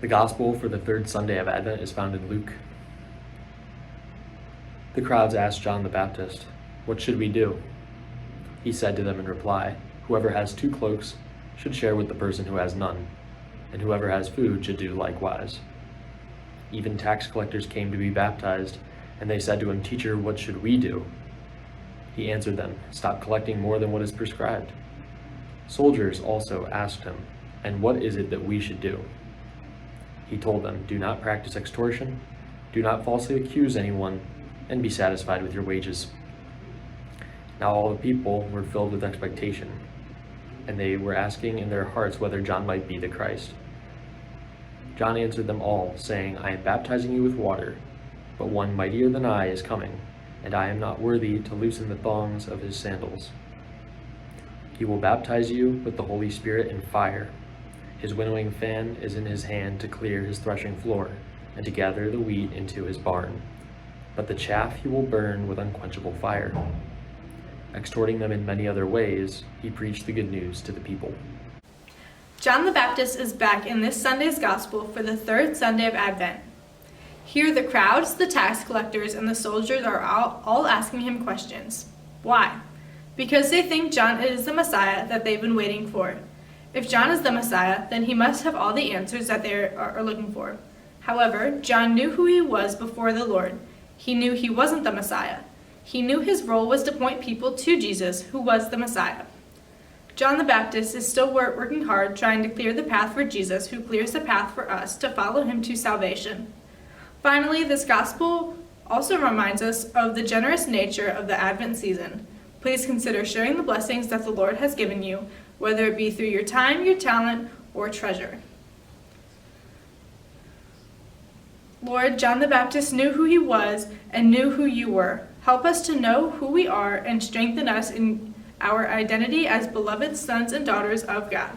The Gospel for the third Sunday of Advent is found in Luke. The crowds asked John the Baptist, "What should we do?" He said to them in reply, "Whoever has 2 cloaks should share with the person who has none, and whoever has food should do likewise." Even tax collectors came to be baptized, and they said to him, "Teacher, what should we do?" He answered them, "Stop collecting more than what is prescribed." Soldiers also asked him, "And what is it that we should do?" He told them, "Do not practice extortion, do not falsely accuse anyone, and be satisfied with your wages." Now all the people were filled with expectation, and they were asking in their hearts whether John might be the Christ. John answered them all, saying, "I am baptizing you with water, but one mightier than I is coming, and I am not worthy to loosen the thongs of his sandals. He will baptize you with the Holy Spirit and fire. His winnowing fan is in his hand to clear his threshing floor and to gather the wheat into his barn, but the chaff he will burn with unquenchable fire." Exhorting them in many other ways, he preached the good news to the people. John the Baptist is back in this Sunday's Gospel for the third Sunday of Advent. Here the crowds, the tax collectors, and the soldiers are all asking him questions. Why? Because they think John is the Messiah that they've been waiting for. If John is the Messiah, then he must have all the answers that they are looking for. However, John knew who he was before the Lord. He knew he wasn't the Messiah. He knew his role was to point people to Jesus, who was the Messiah. John the Baptist is still working hard trying to clear the path for Jesus, who clears the path for us to follow him to salvation. Finally, this gospel also reminds us of the generous nature of the Advent season. Please consider sharing the blessings that the Lord has given you, whether it be through your time, your talent, or treasure. Lord, John the Baptist knew who he was and knew who you were. Help us to know who we are and strengthen us in our identity as beloved sons and daughters of God.